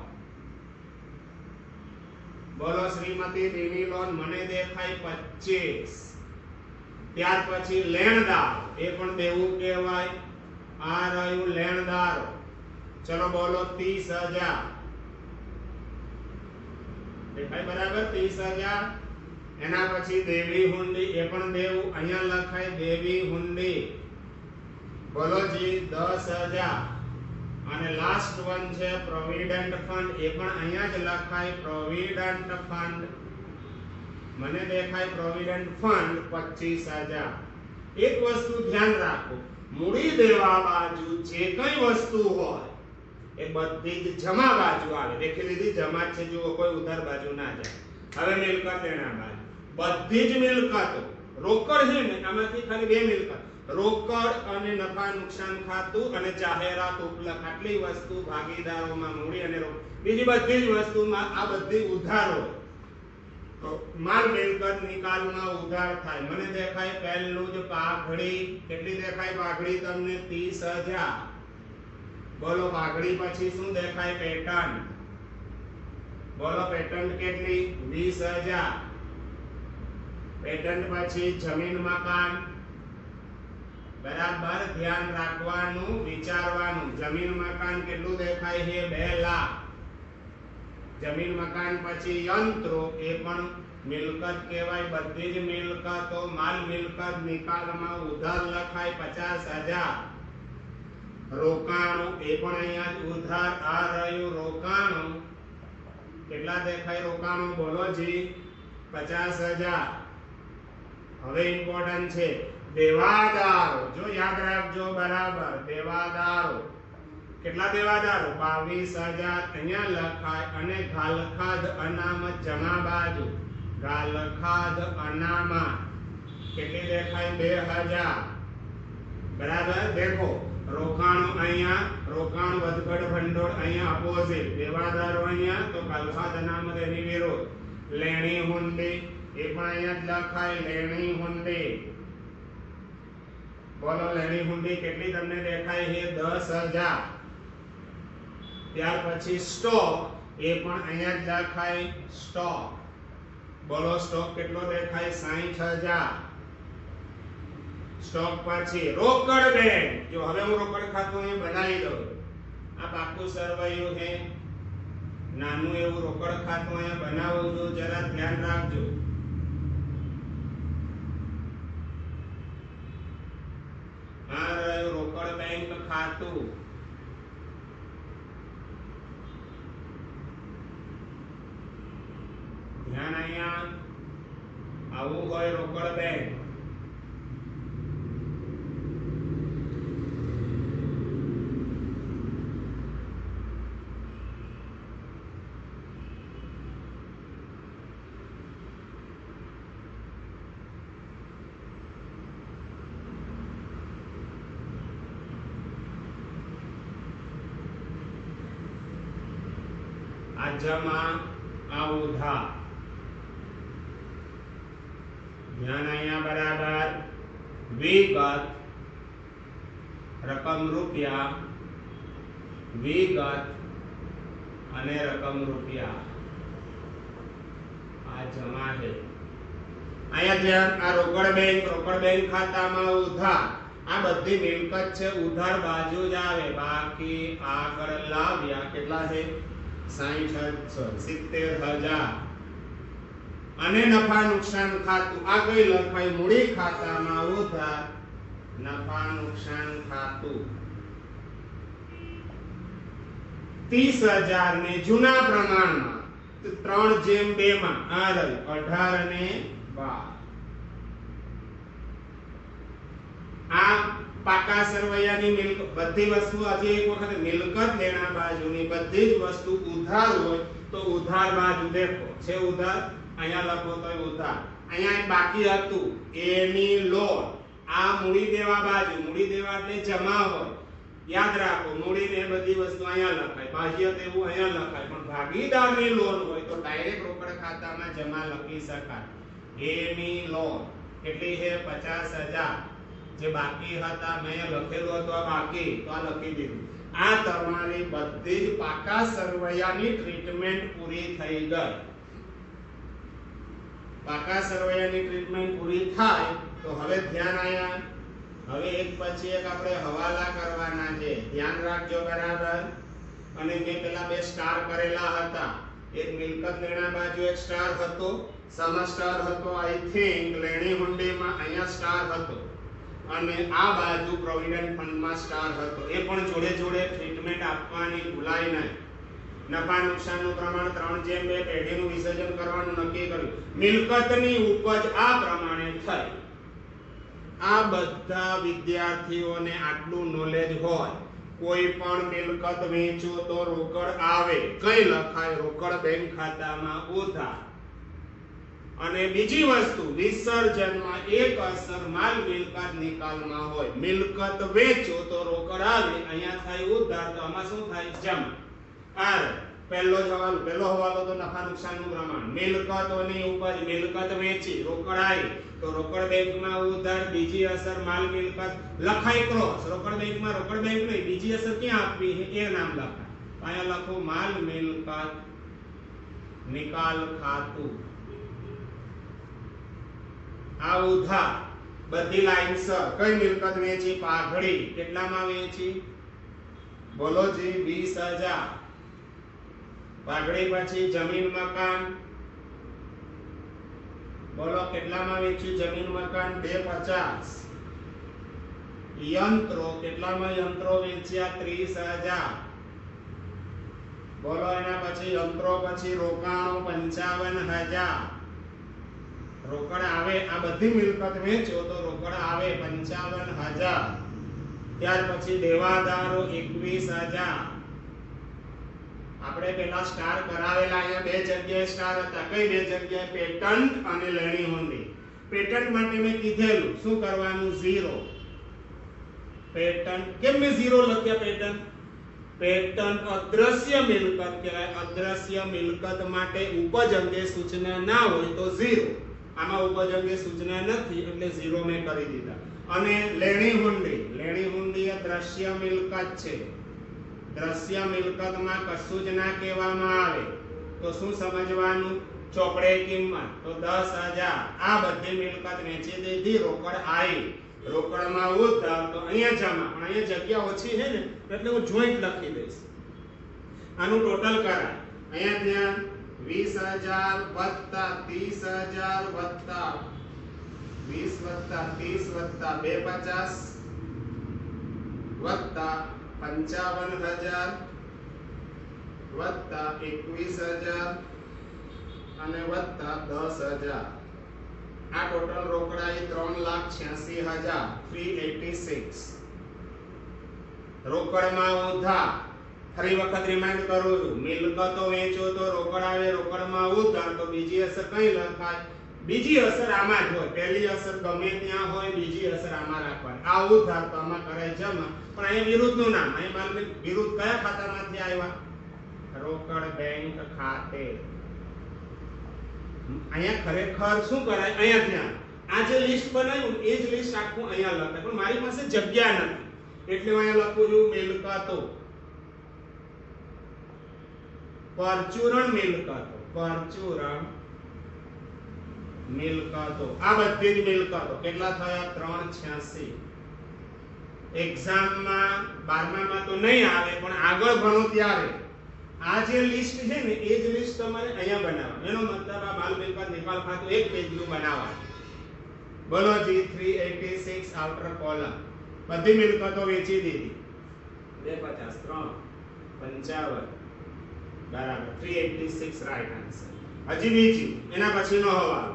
બોલો શ્રીમતી ડી ની લોન મને દેખાય 25. ત્યાર પછી લેણદાર, એ પણ દેવું કહેવાય. આ રહ્યું લેણદારો. ચલો બોલો 30,000. દેખાય બરાબર? 30,000. એના પછી દેવી હુંડી, એ પણ દેવું. અહીંયા લખાય દેવી હુંડી. બોલો જી 10,000. અને લાસ્ટ વન છે પ્રોવિડન્ટ ફંડ. એ પણ અહીંયા જ લખાય પ્રોવિડન્ટ ફંડ. મને દેખાય પ્રોવિડન્ટ ફંડ 25,000. એક વસ્તુ ધ્યાન રાખો, મૂડી દેવા બાજુ જે કઈ વસ્તુ હોય એ બધી જ જમા બાજુ આવે. દેખી લીધી જમા છે, જો કોઈ ઉધાર બાજુ ના જાય. હવે મિલકત લેણા બાજુ બધી જ મિલકતો રોકડ છે ને, આમાંથી ખાલી 2 મિલકત, રોકડ અને નફા નુકસાન ખાતું અને જાહેરાત ઉપલબ્ધ. આટલી વસ્તુ ભાગીદારોમાં મૂડી અને રોકડ. બીજી બધી જ વસ્તુમાં આ બધી ઉધારો. માલ મિલકત નિકાલમાં ઉધાર થાય. મને દેખાય પહેલું જ પાઘડી. કેટલી દેખાય પાઘડી તમને? 30,000. બોલો પાઘડી પછી શું દેખાય? પેટર્ન. બોલો પેટર્ન કેટલી? 20,000. પેટર્ન પછી જમીન મકાન. બરાબર ધ્યાન રાખવાનું, વિચારવાનું. જમીન મકાન કેટલું દેખાય છે? 2 લાખ. જમીન મકાન પછી યંત્રો, એ પણ મિલકત કહેવાય. બધી જ મિલકતો માલ મિલકત નિકાલમાં ઉધાર લખાય 50,000. રોકાણો, એ પણ અહીંયા જ ઉધાર. આ રહ્યું રોકાણો. કેટલા દેખાય રોકાણો? બોલો જી 50,000. હવે ઇમ્પોર્ટન્ટ છે દેવાદારો. જો યાદ રાખજો બરાબર. દેવાદારો કેટલા દેવાદારો? 22,000 અહીંયા લખાય. અને ગાલખાદ અનામત જમા બાજુ. ગાલખાદ અનામત કેટલી દેખાય? 2,000. બરાબર. દેખો રોકાણો અહીંયા, રોકાણ વધઘટ ભંડોળ અહીંયા અપોઝિટ. દેવાદારો અહીંયા, તો ગાલખાદ અનામત એની વિરુદ્ધ. લેણી હુંડી, એ પણ અહીંયા જ લખાય લેણી હુંડી. બોલો લેણી હુંડી કેટલી તમને દેખાય છે? 10,000. ત્યાર પછી સ્ટોક, એ પણ અહીંયા જ લખાય સ્ટોક. બોલો સ્ટોક કેટલો દેખાય? 60,000. સ્ટોક પછી રોકડ બેંક. જો હવે હું રોકડ ખાતું અહીં બનાવી દઉં. આ પાકું સરવૈયું છે. નાનું એવું રોકડ ખાતું અહીંયા બનાવું છું, જરા ધ્યાન રાખજો. બેંક ખાતું ધ્યાન અહીંયા આવું હોય રોકડ બેંક આ જમા આ ઉધાર ધ્યાન અહીંયા બરાબર વિગત રકમ રૂપિયા વિગત અને રકમ રૂપિયા આ જમા છે અહીંયા ધ્યાન આ રોકડ બેંક ખાતામાં ઉધાર આ બધી મિલકત છે ઉધાર બાજુ જ આવે બાકી આગળ લાવ્યા કેટલા છે 70,000 અને નફા નુકસાન ખાતું આ કઈ લખાય મૂડી ખાતામાં ઉધાર નફા નુકસાન ખાતું 30,000 ને જૂના પ્રમાણમાં 3:2 માં આ રહી 18 અને 12 આ પાકા સરવૈયાની મિલકત બધી વસ્તુ આજે એક વખત મિલકત લેણા બાજુની બધી જ વસ્તુ ઉધાર હોય તો ઉધાર બાજુ દેખો છે ઉધાર અહીંયા લખો તો ઉધાર અહીંયા એક બાકી હતું એની લોન આ મૂડી દેવા બાજુ મૂડી દેવા એટલે જમા હોય યાદ રાખો મૂડી ને બધી વસ્તુ અહીંયા લખાય બાહ્ય દેવું અહીંયા લખાય પણ ભાગીદારની લોન હોય તો ડાયરેક્ટ રોકડ ખાતામાં જમા લખી શકાય એની લોન કેટલી છે 50,000 જે બાકી હતા મેં લખેલું હતું આ બાકી તો આ લખી દીધું આ તમારી બધી જ પાકા સરવૈયાની ટ્રીટમેન્ટ પૂરી થઈ ગઈ પાકા સરવૈયાની ટ્રીટમેન્ટ પૂરી થાય તો હવે ધ્યાન આયા હવે એક પછી એક આપણે હવાલા કરવાના છે ધ્યાન રાખજો બરાબર અને મેં પેલા બે સ્ટાર કરેલા હતા એક મિલકત લેણા બાજુ એક સ્ટાર હતો સમ સ્ટાર હતો આઈ થિંક લેણી હુંડીમાં અહીંયા સ્ટાર હતો અને આ બાજુ પ્રોવિડન્ટ ફંડમાં સ્ટાર હતો એ પણ જોડે જોડે ટ્રીટમેન્ટ આપવાની ભૂલાય નહીં નફા નુકસાનનું પ્રમાણ 3:2 પેઢીનું વિસર્જન કરવાનું નક્કી કર્યું મિલકતની ઉપજ આ પ્રમાણે થઈ આ બધા વિદ્યાર્થીઓને આટલું નોલેજ હોય કોઈ પણ મિલકત વેચો તો રોકડ આવે કઈ લખાય રોકડ બેંક ખાતામાં ઉધાર અને બીજી વસ્તુ વિસર્જનમાં એક અસર માલ મિલકત નિકાલમાં હોય મિલકત વેચો તો રોકડ આવે અહીંયા થાય ઉધાર તો આમાં શું થાય જમા આ પહેલો હવાલો તો નફા નુકસાનનું પ્રમાણ મિલકતોની ઉપજ મિલકત વેચી રોકડ આવી તો રોકડ બેંકમાં ઉધાર બીજી અસર માલ મિલકત લખાય ક્રોસ રોકડ બેંકમાં રોકડ બેંક નહીં બીજી અસર ક્યાં આપવી છે એ નામ લખાય અહીંયા લખો માલ મિલકત નિકાલ ખાતું આ ઉધાર બધી લાઈનસર કઈ મિલકત વેચી પાઘડી કેટલામાં વેચી બોલો જી 20,000 પાઘડી પછી જમીન મકાન બોલો કેટલામાં વેચી જમીન મકાન 250 યંત્રો કેટલામાં યંત્રો વેચ્યા 30,000 બોલો એના પછી યંત્રો પછી રોકાણો 55,000 રોકડ આવે આ બધી મિલકત વેચો તો રોકડ આવે 55,000 ત્યાર પછી દેવાદારો 21,000 આપણે પેલા સ્ટાર કરાવેલા અહીંયા બે જગ્યાએ સ્ટાર હતા કઈ બે જગ્યાએ પેટન્ટ અને લેણી હુંડી પેટન્ટ માટે મેં કીધેલું શું કરવાનું 0 પેટન્ટ કેમ મેં 0 લખ્યા પેટન્ટ અદ્રશ્ય મિલકત કહેવાય અદ્રશ્ય મિલકત માટે ઉપજ અંગે સૂચના ના હોય તો 0 આમાં ઉપજ અંગે સૂચના નથી એટલે 0 મેં કરી દીધા અને લેણી હુંડી એ દ્રશ્ય મિલકત છે દ્રશ્ય મિલકતમાં કશું જ ના કહેવામાં આવે તો શું સમજવાનું ચોપડે કિંમત તો 10,000 આ બધી મિલકત વેચી દીધી રોકડ આવી રોકડમાં ઉધાર તો અહીંયા જમા પણ અહીંયા જગ્યા ઓછી છે ને એટલે હું જોઈન્ટ લખી દઈશ આનું ટોટલ કરાય અહીંયા ધ્યાન 20,000 વત્તા 30,000 વત્તા 20 વત્તા 30 વત્તા 250 વત્તા 55,000 વત્તા 21,000 અને વત્તા 10,000. આ ટોટલ રોકડા એ 3,86,386. રોકડમાં ઉધાર. ફરી વખત રિમાઇન્ડ કરું છું, મિલકતો વેચો તો રોકડ આવે, રોકડમાં ઉધાર તો બીજી અસર કઈ લખાય? બીજી અસર આમાં જ હોય. પહેલી અસર ગમે ત્યાં હોય, બીજી અસર આમાં રાખવાની. આ ઉધાર તો આમાં કરાય જમા, પણ અહીંયા વિરુદ્ધનું નામ. અહીં માન લો વિરુદ્ધ કયા ખાતામાંથી આવ્યા? રોકડ બેંક ખાતે. અહીંયા ખરેખર શું કરાય? અહીંયા ત્યાં આ જે લિસ્ટ બનાવ્યું એ જ લિસ્ટ આખું અહીંયા લખાય, પણ મારી પાસે જગ્યા નથી એટલે હું અહીંયા લખું છું મિલકતો. પરચુરણ મિલકતો. પરચુરણ મિલકતો. આ બધી જ મિલકતો કેટલા થયા? 386. એક્ઝામમાં 12માં તો નહીં આવે, પણ આગળ ભણો ત્યારે આ જે લિસ્ટ છે ને એ જ લિસ્ટ તમારે અહીંયા બનાવવાની. એનો મતલબ આ માલ મિલકત નિકાલ ખાતું એક પેજનું બનાવવાનું. બોલો જી 386 આઉટર કોલમ. બધી મિલકતો વેચી દીધી. 250 3 55 બરાબર 386 રાઈટ આન્સર. હજી બીજી એના પછીનો હવાલો.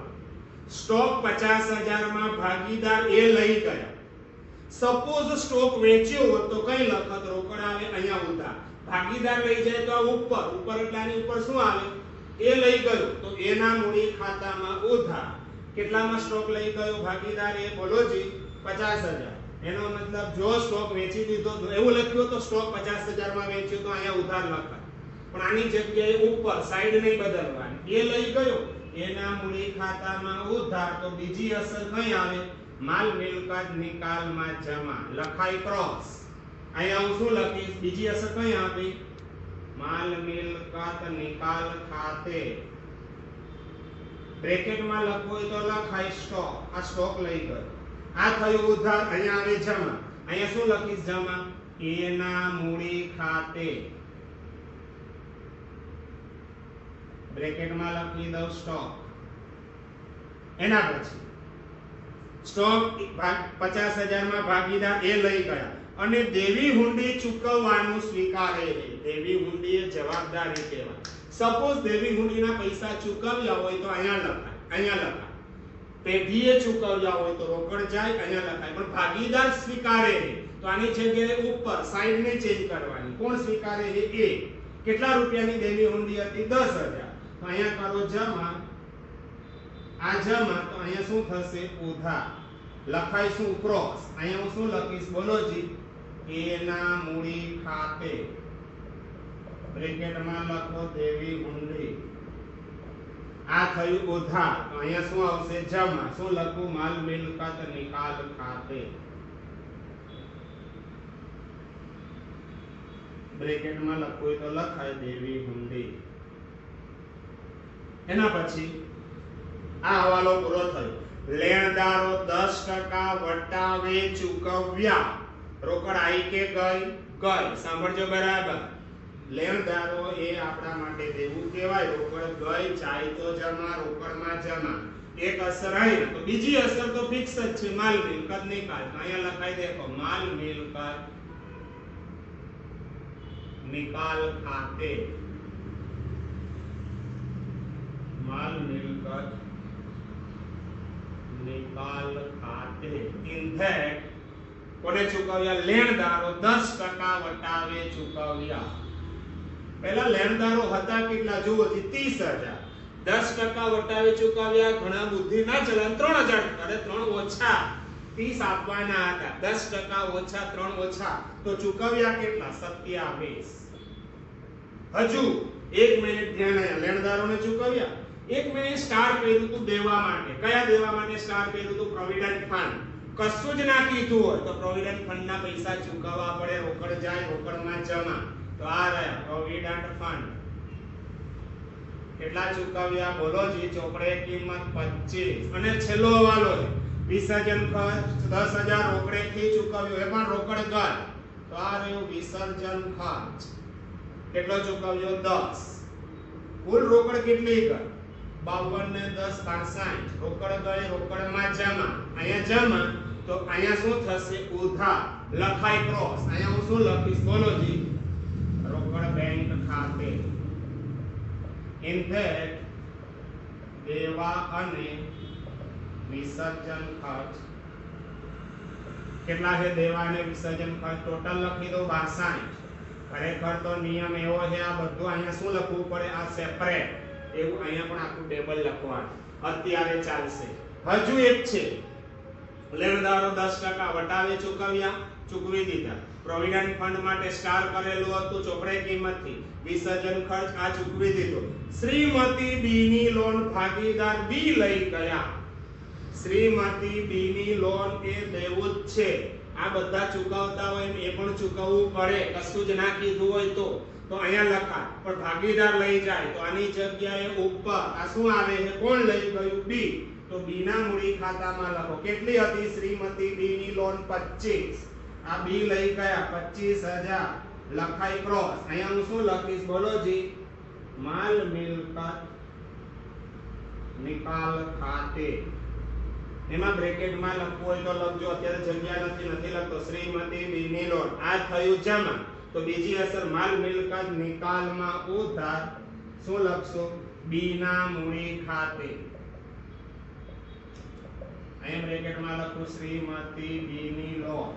સ્ટોક 50,000 માં ભાગીદાર એ લઈ ગયા. સપોઝ સ્ટોક વેચ્યો હોત તો કઈ લખત? રોકડ આવે, અહીંયા ઉધાર. ભાગીદાર લઈ જાય તો આ ઉપર એટલે આની ઉપર શું આવે? એ લઈ ગયો તો એના મૂડી ખાતામાં ઉધાર. કેટલામાં સ્ટોક લઈ ગયો ભાગીદાર? એ બોલો જી 50,000. એનો મતલબ જો સ્ટોક વેચી દીધો તો એવું લખ્યું તો સ્ટોક 50,000 માં વેચ્યો તો અહીંયા ઉધાર લખાય, પણ આની જગ્યાએ ઉપર સાઈડ નહીં બદલવાની. એ લઈ ગયો એના મૂડી ખાતામાં ઉધાર તો બીજી અસર કઈ આવે? માલ મિલકત નિકાલમાં જમા. લખાય ક્રોસ. અહીંયા હું શું લખીશ? બીજી અસર કઈ આપી? માલ મિલકત નિકાલ ખાતે. બ્રેકેટમાં લખવું હોય તો લખાય સ્ટોક. આ સ્ટોક લઈ ગયો. આ થયું ઉધાર. અહીંયા આવે જમા. અહીંયા શું લખીશ? જમા. એના મૂડી ખાતે. બ્રેકેટમાં લખી દઉં સ્ટોક. એના પછી સ્ટોક 50,000 માં ભાગીદાર એ લઈ ગયા અને દેવી હુંડી ચૂકવવાનું સ્વીકારે છે. દેવી હુંડી એ જવાબદારી કહેવાય. સપોઝ દેવી હુંડીના પૈસા ચૂકવ્યા હોય તો અહીંયા લખાય, અહીંયા લખાય. પેઢીએ ચૂકવ્યા હોય તો રોકડ જાય, અહીંયા લખાય. પણ ભાગીદાર સ્વીકારે છે તો આની જગ્યાએ ઉપર સાઈડ ને ચેન્જ કરવાની. કોણ સ્વીકારે છે? એ. કેટલા રૂપિયાની દેવી હુંડી હતી? 10,000. તો અહીંયા કરો જમા. આ જમા તો અહીંયા શું થશે? ઉધાર. લખાય શું? ક્રોસ. અહીંયા હું શું લખીશ? બોલો જી એના મૂડી ખાતે. બ્રેકેટમાં લખો દેવી હુંડી. આ થયું ઉધાર તો અહીંયા શું આવશે? જમા. શું લખું? માલ મિલકત નિકાલ ખાતે. બ્રેકેટમાં લખવું તો લખાય દેવી હુંડી. એના પછી આ હવાલો પૂરો થયો. લેણદારો 10% વટાવે ચૂકવ્યા. રોકડ આવી કે ગઈ? ગઈ. સાંભળજો બરાબર. લેણદારો એ આપણા માટે દેવું કહેવાય. રોકડ ગઈ, જાય તો જમા, રોકડમાં જમા. એક અસર આવી તો બીજી અસર તો ફિક્સ જ છે. માલ મિલકત નિકાલ. અહીંયા લખાઈ દેખો માલ મિલકત નિકાલ ખાતે. માલ મિલકત નિકાલ ખાતે. ઇન ધેટ કોને ચૂકવ્યા? લેણદારો 10% વટાવે ચૂકવ્યા. પહેલા લેણદારો હતા કેટલા? જુઓ 30,000. 10% વટાવે ચૂકવ્યા. ઘણા બુદ્ધિ ના ચલાવે 3,000. અરે 3 ઓછા 30 આપવાના હતા. 10% ઓછા 3 ઓછા તો ચૂકવ્યા કેટલા? 27. હજુ 1 મિનિટ ધ્યાન આયા. લેણદારોને ચૂકવ્યા. 1 મિનિટ સ્ટાર કર્યું તું દેવા માટે. કયા દેવા માટે સ્ટાર કર્યું તું? Provident fund. કશું જ ના કીધું હોય તો પ્રોવિડન્ટ ફંડ ના પૈસા ચૂકવવા પડે. રોકડ જાય, રોકડમાં જમા. તો આ રહ્યા પ્રોવિડન્ટ ફંડ. કેટલા ચૂકવ્યા? બોલો જી. ચોપડે કિંમત 25. અને છેલ્લો હવાલો છે વિસર્જન ખર્ચ 10,000 રોકડેથી ચૂકવ્યો. એ પણ રોકડ ગઈ. તો આ રહ્યું વિસર્જન ખર્ચ. કેટલો ચૂકવ્યો? 10. કુલ રોકડ કેટલી ગઈ? 52 ને 10 65. રોકડ ગઈ, રોકડમાં જમા. અહીંયા જમા તો અહીંયા શું થશે? ઉધાર. લખાય ક્રોસ. અહીંયા હું શું લખીશ બોલો જી? રોકડ બેંક ખાતે. ઇન ફેક્ટ દેવા અને વિસર્જન ખર્ચ કેટલા છે? દેવા અને વિસર્જન ખર્ચ ટોટલ લખી દો 62. ખરેખર તો નિયમ એવો છે આ બધું અહીંયા શું લખવું પડે? આ સેપરેટ એવું અહીંયા પણ આખું ટેબલ લખવાનું. અત્યારે ચાલશે. હજુ એક છે, લેણદારો 10% વટાવે ચૂકવી દીધા. પ્રોવિડન્ટ ફંડ માટે સ્ટાર કરેલું હતું ચોપડે કિંમતથી. વિસર્જન ખર્ચ આ ચૂકવી દીધો. શ્રીમતી બી ની લોન ભાગીદાર બી લઈ ગયા. શ્રીમતી બી ની લોન એ દેવું જ છે. આ બધા ચૂકવતા હોય એ પણ ચૂકવવું પડે. કશું જ ના કીધું હોય તો અહીંયા લખા. પણ ભાગીદાર લઈ જાય તો આની જગ્યાએ ઉપર આ શું આવે છે? કોણ લઈ ગયું? બી. તો બી ના મૂડી ખાતામાં લખો. કેટલી હતી શ્રીમતી બી ની લોન? 25. આ બી લઈ ગયા 25,000. લખાય ક્રોસ. અહીંયા હું શું લખીશ બોલો જી? માલ મિલકત નિકાલ ખાતે. એમાં બ્રેકેટમાં લખવું હોય તો લખજો. અત્યારે જગ્યા નથી લખતો. શ્રીમતી બી ની લોન આ થયું જમા. તો બીજી અસર માલ મિલકત નિકાલમાં ઉધાર. શું લખશો? બી ના મૂડી ખાતે. અહીંયા બ્રેકેટમાં લખું શ્રીમતી બી ની લોન.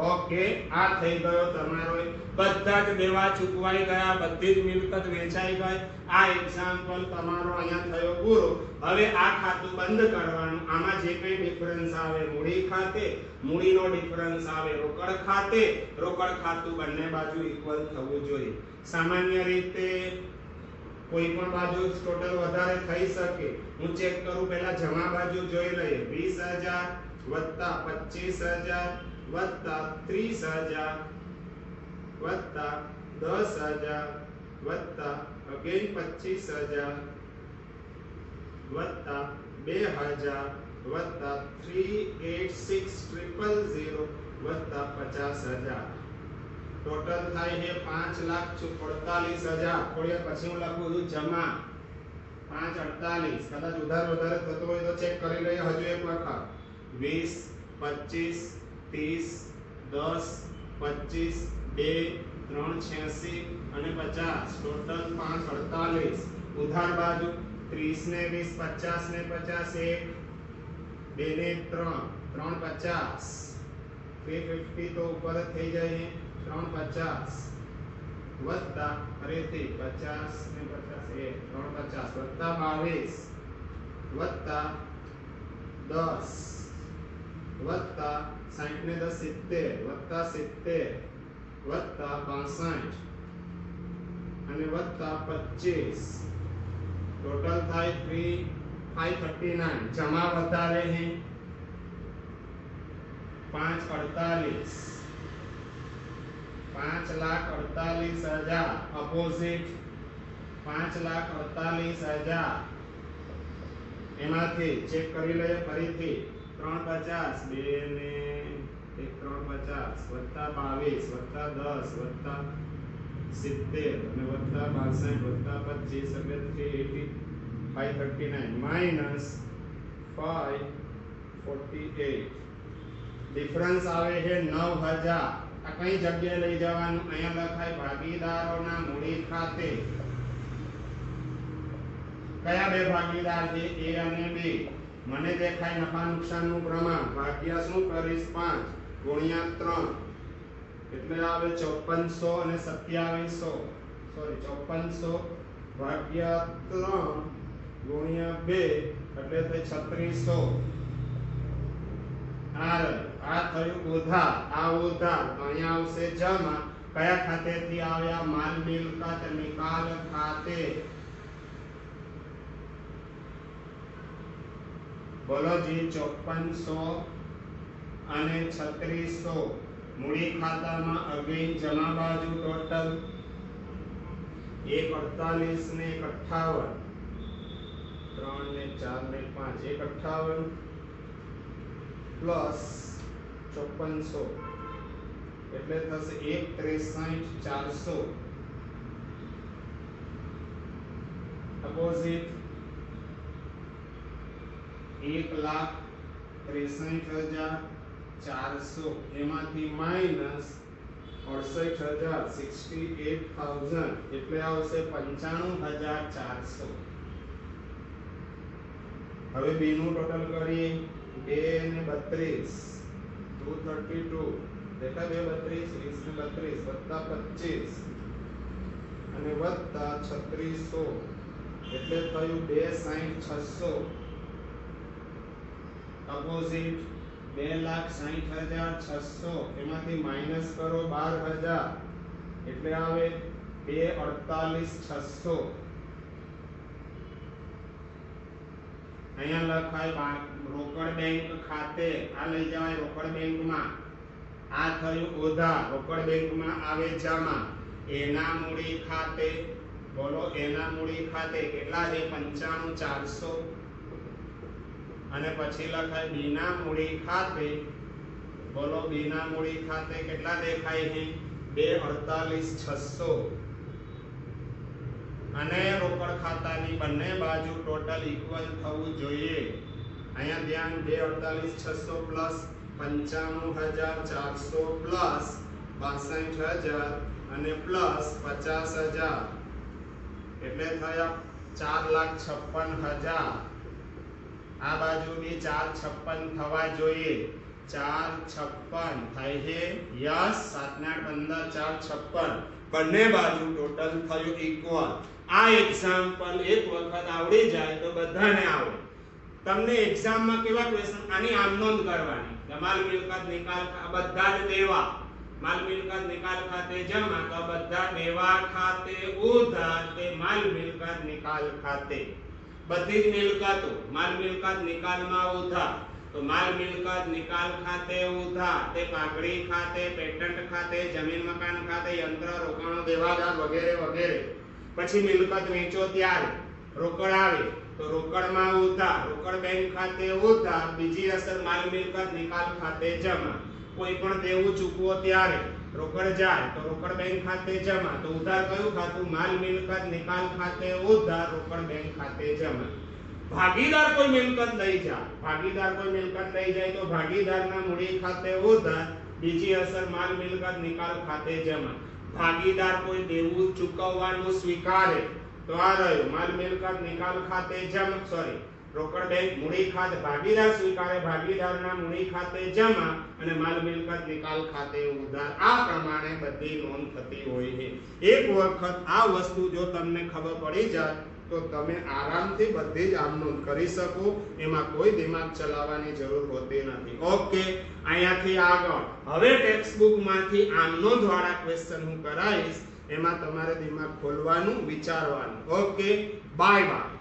ઓકે, આ થઈ ગયો તમારો. બધા જ દેવા ચૂકવાઈ ગયા, બધી જ મિલકત વેચાઈ ગઈ. આ એક્ઝામ્પલ તમારો અહીંયા થયો પૂરો. હવે આ ખાતું બંધ કરવાનું. આમાં જે કંઈ ડિફરન્સ આવે મૂડી ખાતે, મૂડીનો ડિફરન્સ આવે રોકડ ખાતે. રોકડ ખાતું બંને બાજુ ઇક્વલ થવું જોઈએ. સામાન્ય રીતે કોઈ પણ બાજુ ટોટલ વધારે થઈ શકે. હું ચેક કરું, પહેલા જમા બાજુ જોઈ લઈએ. 20,000 વત્તા 25,000 વત્તા 30,000 વત્તા 10,000 વત્તા અગેન 25,000 વત્તા 2,000 વત્તા 386,000 વત્તા 50,000. ટોટલ થાય છે 5,48,000. થોડી પછી હું લખું છું જમા 548. કદાચ ઉધાર વધારે થતો હોય તો ચેક કરી લઈએ. હજુ એક વખત 20, 25, 30, 10, 25, 2, 3, 86 અને 50. ટોટલ 548. ઉધાર બાજુ 30 ને 20, 50 ને 50, 1, 2 ને 3, 350. 350 તો ઉપર જ થઈ જાય છે. 350 વત્તા ફરીથી 50 ને 50, 350 વત્તા 22 વત્તા 10 વત્તા 60 ને 10, 70 વત્તા 70 વત્તા 62 અને વત્તા 25. ટોટલ થાય 539. જમા વધારે છે 548. 5,48,000 અપોઝિટ 5,48,000. એમાંથી ચેક કરી લઈએ ફરીથી. 350, 2 ને 350 વત્તા 22 વત્તા 10 વત્તા 70 અને વત્તા 62 વત્તા 25 એટલે 539 માઈનસ 548. ડિફરન્સ આવે છે 9,000. આ કઈ જગ્યાએ લઈ જવાનું? અહીંયા લખાય ભાગીદારોના મૂડી ખાતે. કયા બે ભાગીદાર છે? A અને B. મને દેખાય નફા નુકસાનનું પ્રમાણ. ભાગ્યા શું કરીશ? 5 ગુણ્યા 3 એટલે આવે 5400 અને 2700. સોરી 5400 ભાગ્યા 3 ગુણ્યા 2 એટલે થાય 3600. આ થયું ઉધાર. આ ઉધાર તો અહીંયા આવશે જમા. કયા ખાતેથી આવ્યા? માલ મિલકત નિકાલ ખાતે. બોલો જી 5400 અને 3600 મૂડી ખાતામાં અગેન જમા બાજુ ટોટલ 148 ને 58 3 ને 4 ને 5 158 પ્લસ 5400 એટલે થશે 1,63,400 અપોઝિટ 1,63,000 400 એમાંથી માઈનસ 68,000 68,000 એટલે આવશે 95,400. હવે b નું ટોટલ કરીએ 2 ને 32 232 દેખાય 2 32 20 ને 32 વત્તા 25 અને વત્તા 3600 એટલે થયું 2,60,600 અપોઝિટ 2,60,600 એમાંથી માઈનસ કરો 12,000 એટલે આવે 2,48,600. અહીંયા લખાય રોકડ બેંક ખાતે આ લઈ જવાય રોકડ બેંકમાં આ થયું ઉધાર રોકડ બેંકમાં આવે જમા એના મૂડી ખાતે બોલો એના મૂડી ખાતે કેટલા છે 95,400 અને પછી લખાય બીના મૂડી ખાતે બોલો બીના મૂડી ખાતે કેટલા દેખાય છે 2,48,600 અને રોકડ ખાતાની બંને બાજુ ટોટલ ઇક્વલ થવું જોઈએ. અહીંયા ધ્યાન 2,48,600 પ્લસ 95,400 પ્લસ 62,000 અને પ્લસ 50,000 એટલે થયા 4,56,000. આ બાજુ બી 4,56 થવા જોઈએ 4,56 થાય છે યસ 7 ને 8 15 4,56 બંને બાજુ ટોટલ થયું ઇક્વલ. આ એક્ઝામ્પલ એક વખત આવડી જાય તો બધાને આવડે. તમને એક્ઝામમાં કેવા ક્વેશ્ચન આની આમ નોંધ કરવાની માલ મિલકત નિકાલ બધા જ દેવા માલ મિલકત નિકાલ ખાતે જમા તો બધા દેવા ખાતે ઉધાર તે માલ મિલકત નિકાલ ખાતે બધી જ મિલકતો માલ મિલકત નિકાલમાં ઉધાર તો માલ મિલકત નિકાલ ખાતે ઉધાર તે પાઘડી ખાતે પેટન્ટ ખાતે જમીન મકાન ખાતે યંત્ર રોકાણો દેવાદાર વગેરે વગેરે. પછી મિલકત વેચો ત્યારે રોકડ આવે તો રોકડમાં ઉધાર રોકડ બેંક ખાતે ઉધાર બીજી અસર માલ મિલકત નિકાલ ખાતે જમા. કોઈ પણ દેવું ચૂકવો ત્યારે રોકડ જાય તો રોકડ બેંક ખાતે જમા તો ઉધાર કયું ખાતું માલ મિલકત નિકાલ ખાતે ઉધાર રોકડ બેંક ખાતે જમા. ભાગીદાર કોઈ મિલકત લઈ જાય તો ભાગીદારના મૂડી ખાતે ઉધાર બીજી અસર માલ મિલકત નિકાલ ખાતે જમા. ભાગીદાર કોઈ દેવું ચૂકવવાનું સ્વીકારે તો આ રહ્યું માલ મિલકત નિકાલ ખાતે જમા સોરી રોકડ બેંક મૂડી ખાતે ભાગીદાર સ્વીકારે ભાગીદારના મૂડી ખાતે જમા અને માલ મિલકત નિકાલ ખાતે ઉધાર. આ પ્રમાણે બધી નોંધ થતી હોય છે. એક વખત આ વસ્તુ જો તમને ખબર પડી જાય તો તમે આરામથી બધી જ આમ નોંધ કરી શકો એમાં કોઈ દિમાગ ચલાવવાની જરૂર હોતી નથી. ઓકે અહીંયાથી આગળ હવે ટેક્સ્ટ બુક માંથી આમ નોંધ વાળા ક્વેશ્ચન હું કરાવીશ એમાં તમારે દિમાગ ખોલવાનું વિચારવાનું. Okay bye bye.